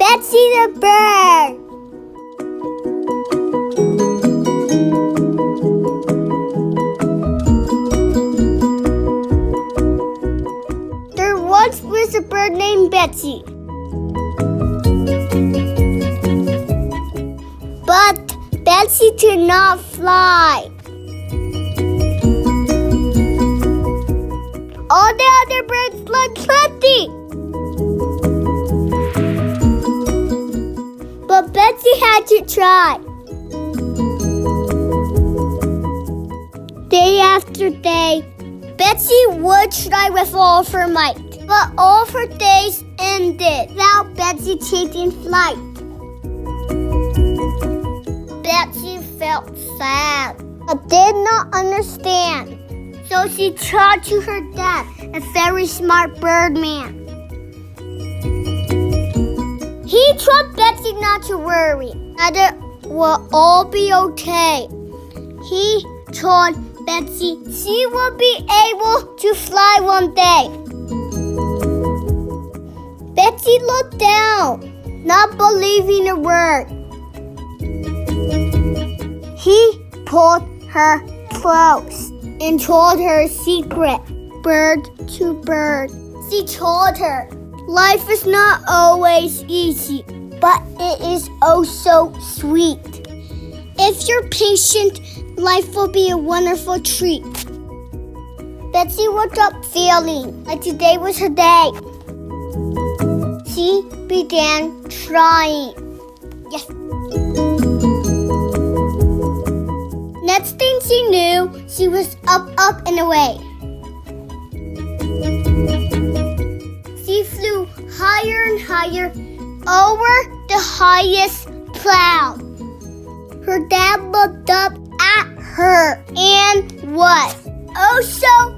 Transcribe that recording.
Betsy the Bird. There once was a bird named Betsy. But Betsy could not fly. All the other birds looked happy. But Betsy had to try. Day after day, Betsy would try with all of her might. But all of her days ended without Betsy taking flight. Betsy felt sad, but did not understand. So she talked to her dad, a very smart birdman. He told Betsy not to worry, that it will all be okay. He told Betsy she will be able to fly one day. Betsy looked down, not believing a word. He pulled her close and told her a secret, bird to bird. She told her, life is not always easy, but it is oh so sweet. If you're patient, life will be a wonderful treat. Betsy woke up feeling like today was her day. She began trying. Yes. Next thing she knew, she was up and away. She flew higher and higher over the highest cloud. Her dad looked up at her and was oh so